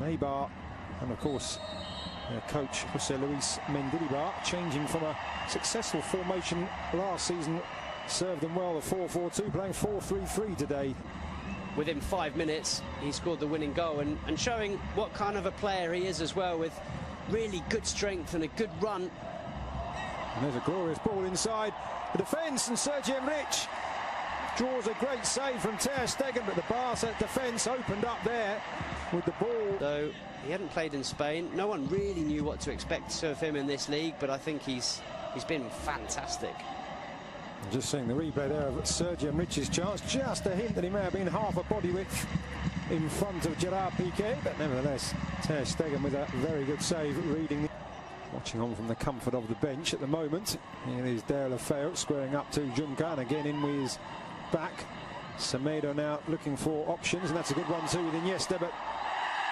and Eibar, and of course their coach José Luis Mendilibar, changing from a successful formation last season, served them well, the 4-4-2, playing 4-3-3 today. Within 5 minutes he scored the winning goal, and showing what kind of a player he is as well, with really good strength and a good run. And there's a glorious ball inside the defence, and Sergi Enrich draws a great save from Ter Stegen, but the Barca defence opened up there with the ball. Though he hadn't played in Spain, no one really knew what to expect of him in this league, but I think he's been fantastic. Just seeing the replay there of Sergi Enrich's chance, just a hint that he may have been half a body width in front of Gerard Piqué, but nevertheless Ter Stegen with a very good save, reading. Watching on from the comfort of the bench at the moment. Here is De La Feu squaring up to Junca, and again in with his back. Semedo now looking for options, and that's a good one too with Iniesta, but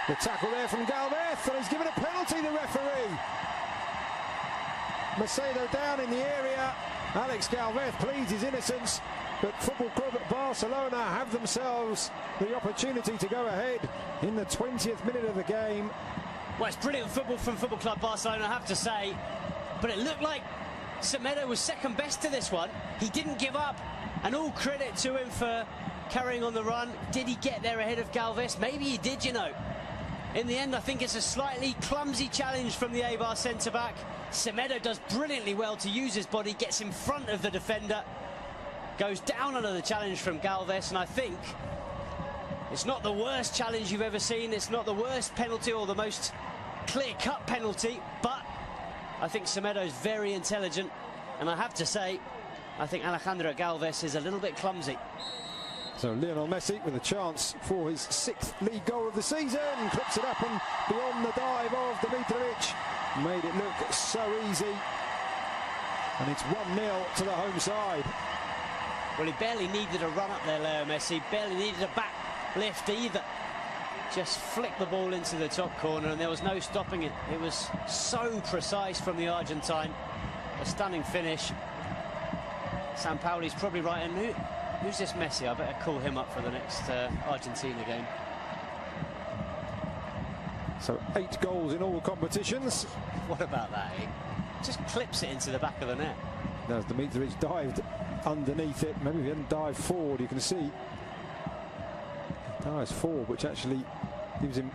the tackle there from Galvez, and he's given a penalty, the referee. Macedo down in the area. Aleix Galvez pleads his innocence, but Football Club Barcelona have themselves the opportunity to go ahead in the 20th minute of the game. Well, it's brilliant football from Football Club Barcelona, I have to say, but it looked like Semedo was second best to this one. He didn't give up, and all credit to him for carrying on the run. Did he get there ahead of Galvez? Maybe he did, you know. In the end, I think it's a slightly clumsy challenge from the Eibar centre-back. Semedo does brilliantly well to use his body, gets in front of the defender, goes down under the challenge from Galvez, and I think it's not the worst challenge you've ever seen. It's not the worst penalty or the most clear-cut penalty, but I think Semedo's very intelligent, and I have to say, I think Alejandro Galvez is a little bit clumsy. So Lionel Messi with a chance for his 6th league goal of the season, clips it up and beyond the dive of Dmitrovic, made it look so easy, and it's 1-0 to the home side. Well, he barely needed a run up there, Leo Messi, barely needed a back lift either. Just flicked the ball into the top corner, and there was no stopping it. It was so precise from the Argentine. A stunning finish. Sampaoli's probably right, and who's this Messi? I better call him up for the next Argentina game. So 8 goals in all competitions. What about that? He just clips it into the back of the net. As Dmitrovic dived underneath it, maybe if he hadn't dived forward, you can see dives forward, which actually gives him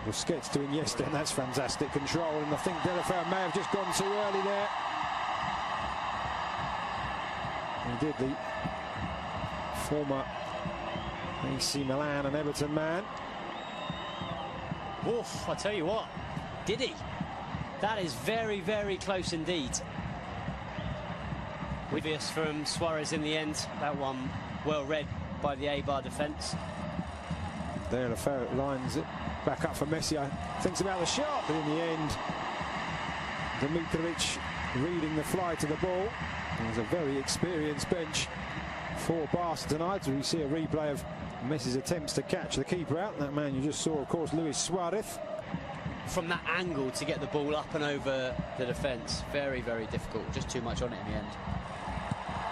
Busquets to Iniesta, and that's fantastic control, and I think De La Feu may have just gone too early there. He did, the former AC Milan and Everton man. Oof, I tell you what, did he? That is very, very close indeed. Obvious from Suarez in the end, that one well read by the Eibar defence. De La Feu lines it back up for Messi. Thinks about the shot, but in the end, Dmitrovic reading the fly to the ball. There's a very experienced bench for Barca tonight. We see a replay of Messi's attempts to catch the keeper out. That man you just saw, of course, Luis Suarez. From that angle to get the ball up and over the defence, very, very difficult. Just too much on it in the end.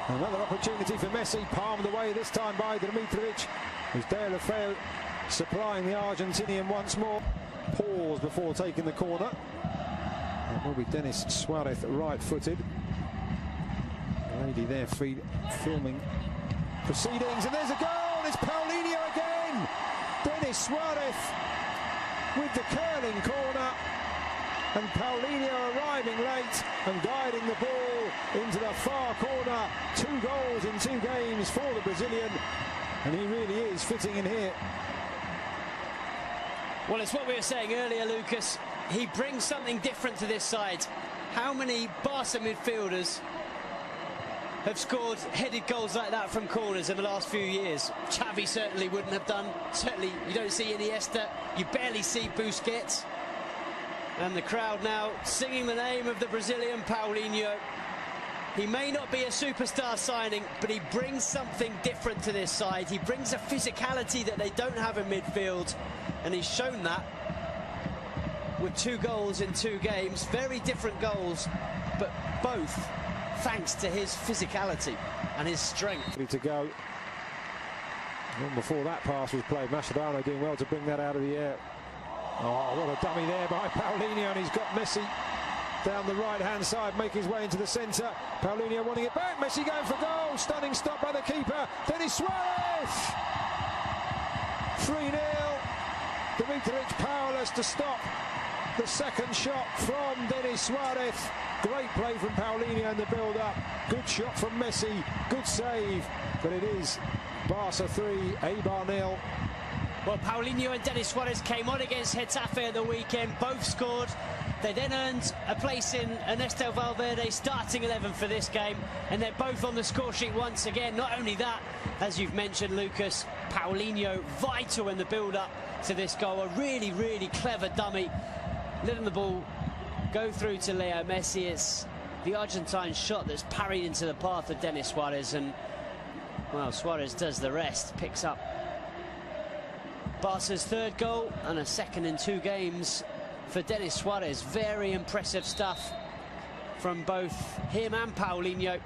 Another opportunity for Messi, palmed away this time by Dmitrovic. As De La Feu supplying the Argentinian once more. Pause before taking the corner. It will be Denis Suarez, right-footed. The lady there filming proceedings, and there's a goal. It's Paulinho again. Denis Suarez with the curling corner, and Paulinho arriving late and guiding the ball into the far corner. 2 goals in 2 games for the Brazilian, and he really is fitting in here. Well, it's what we were saying earlier, Lucas. He brings something different to this side. How many Barca midfielders have scored headed goals like that from corners in the last few years? Xavi certainly wouldn't have done. Certainly you don't see Iniesta, you barely see Busquets. And the crowd now singing the name of the Brazilian Paulinho. He may not be a superstar signing, but he brings something different to this side. He brings a physicality that they don't have in midfield, and he's shown that with 2 goals in 2 games. Very different goals, but both thanks to his physicality and his strength. Ready to go. Long before that pass was played, Mascherano doing well to bring that out of the air. Oh, what a dummy there by Paulinho, and he's got Messi down the right-hand side, making his way into the centre. Paulinho wanting it back, Messi going for goal. Stunning stop by the keeper, Denis Suarez. 3-0. Dmitrovic powerless to stop the second shot from Denis Suarez. Great play from Paulinho in the build-up. Good shot from Messi, good save. But it is Barca 3, Eibar 0. Well, Paulinho and Denis Suarez came on against Getafe at the weekend, both scored. They then earned a place in Ernesto Valverde's starting 11 for this game, and they're both on the score sheet once again. Not only that, as you've mentioned, Lucas, Paulinho vital in the build-up to this goal. A really, really clever dummy, letting the ball go through to Leo Messi. It's the Argentine shot that's parried into the path of Denis Suarez, and, well, Suarez does the rest, picks up Barca's third goal and a second in 2 games for Denis Suarez. Very impressive stuff from both him and Paulinho.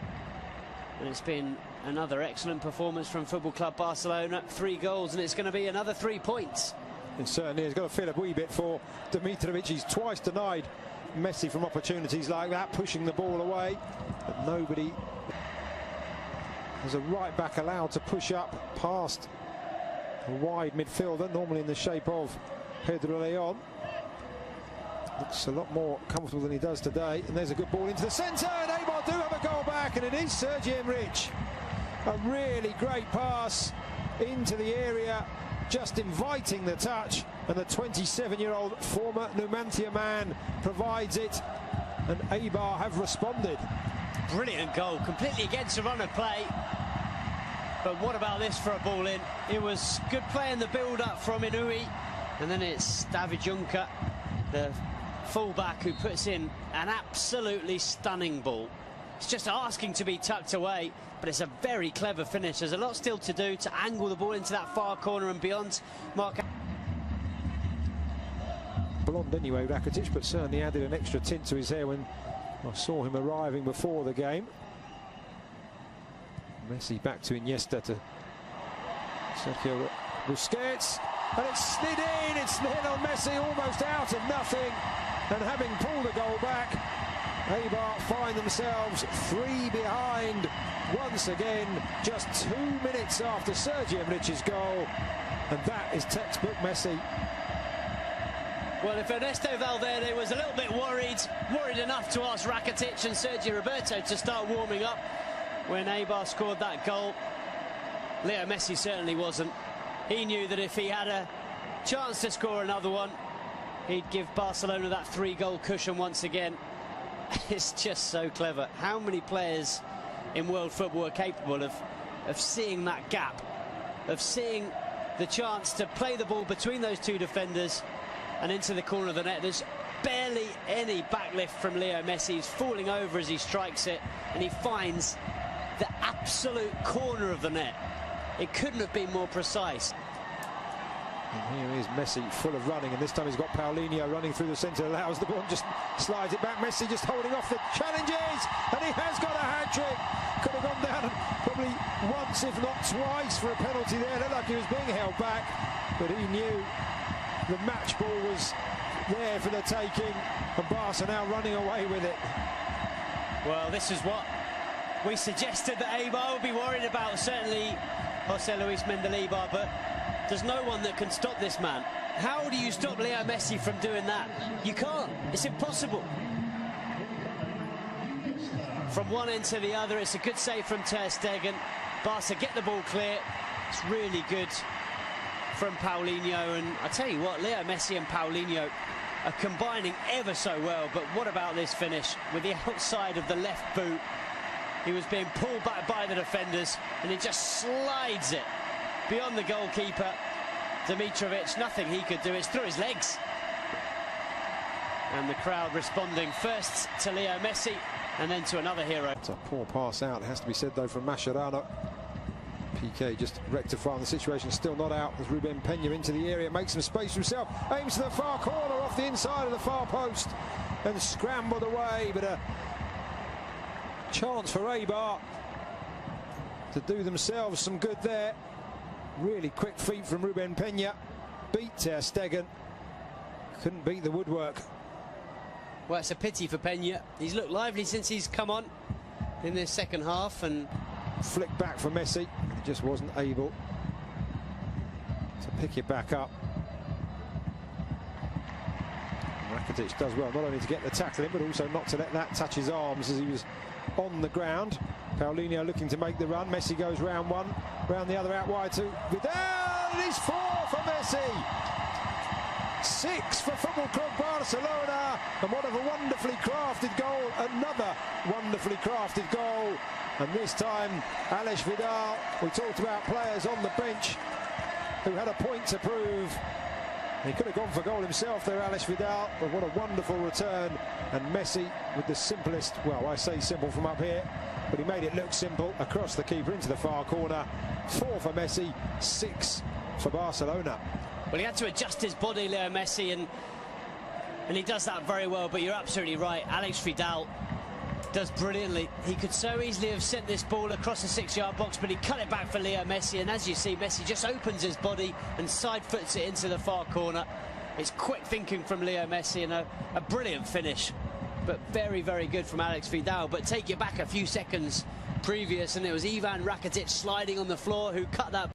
And it's been another excellent performance from Football Club Barcelona. 3 goals, and it's going to be another 3 points. It certainly has got to feel a wee bit for Dmitrovic. He's twice denied Messi from opportunities like that, pushing the ball away. But nobody has a right back allowed to push up past a wide midfielder, normally in the shape of Pedro Leon. Looks a lot more comfortable than he does today. And there's a good ball into the centre, and Eibar do have a goal back, and it is Sergi Enrich. A really great pass into the area, just inviting the touch, and the 27-year-old former Numancia man provides it, and Eibar have responded. Brilliant goal, completely against the run of play. But what about this for a ball in? It was good play in the build-up from Inui, and then it's David Junca, the fullback, who puts in an absolutely stunning ball. It's just asking to be tucked away, but it's a very clever finish. There's a lot still to do to angle the ball into that far corner and beyond. Mark. Blonde anyway, Rakitic, but certainly added an extra tint to his hair when I saw him arriving before the game. Messi back to Iniesta, to Sergio Busquets, and it's slid in. It's Lionel Messi almost out of nothing, and having pulled the goal back, Eibar find themselves 3 behind once again, just 2 minutes after Sergi Enrich's goal, and that is textbook Messi. Well, if Ernesto Valverde was a little bit worried enough to ask Rakitic and Sergio Roberto to start warming up when Eibar scored that goal, Leo Messi certainly wasn't. He knew that if he had a chance to score another one, he'd give Barcelona that 3-goal cushion once again. It's just so clever. How many players in world football are capable of seeing that gap, of seeing the chance to play the ball between those 2 defenders and into the corner of the net? There's barely any backlift from Leo Messi. He's falling over as he strikes it, and he finds the absolute corner of the net. It couldn't have been more precise. And here is Messi, full of running, and this time he's got Paulinho running through the centre, allows the ball, just slides it back. Messi just holding off the challenges, and he has got a hat-trick. Could have gone down probably once, if not twice, for a penalty there. Looked like he was being held back, but he knew the match ball was there for the taking, and Barca now running away with it. Well, this is what we suggested that Eibar would be worried about, certainly Jose Luis Mendilibar, but there's no one that can stop this man. How do you stop Leo Messi from doing that? You can't. It's impossible. From one end to the other, it's a good save from Ter Stegen. Barca get the ball clear. It's really good from Paulinho, and I tell you what, Leo Messi and Paulinho are combining ever so well. But what about this finish with the outside of the left boot? He was being pulled back by the defenders, and he just slides it beyond the goalkeeper. Dmitrovic, nothing he could do. It's through his legs. And the crowd responding first to Leo Messi and then to another hero. It's a poor pass out, it has to be said, though, from Mascherano. Piqué just rectifying the situation, still not out as Ruben Peña into the area, makes some space for himself, aims to the far corner off the inside of the far post and scrambled away, but a chance for Eibar to do themselves some good there. Really quick feet from Ruben Peña. Beat Ter Stegen. Couldn't beat the woodwork. Well, it's a pity for Peña. He's looked lively since he's come on in this second half, and flick back for Messi. He just wasn't able to pick it back up. Rakitic does well, not only to get the tackle in, but also not to let that touch his arms as he was on the ground. Paulinho looking to make the run. Messi goes round one, round the other, out wide to Vidal. It is 4 for Messi. 6 for Football Club Barcelona, and what a wonderfully crafted goal. Another wonderfully crafted goal, and this time Aleix Vidal. We talked about players on the bench who had a point to prove. He could have gone for goal himself there, Aleix Vidal, but what a wonderful return. And Messi with the simplest, well, I say simple from up here, but he made it look simple, across the keeper into the far corner. 4 for Messi, 6 for Barcelona. Well, he had to adjust his body, Leo Messi, and he does that very well. But you're absolutely right, Aleix Vidal does brilliantly. He could so easily have sent this ball across the 6-yard box, but he cut it back for Leo Messi, and as you see, Messi just opens his body and side foots it into the far corner. It's quick thinking from Leo Messi, and a brilliant finish, but very, very good from Aleix Vidal. But take you back a few seconds previous, and it was Ivan Rakitic sliding on the floor who cut that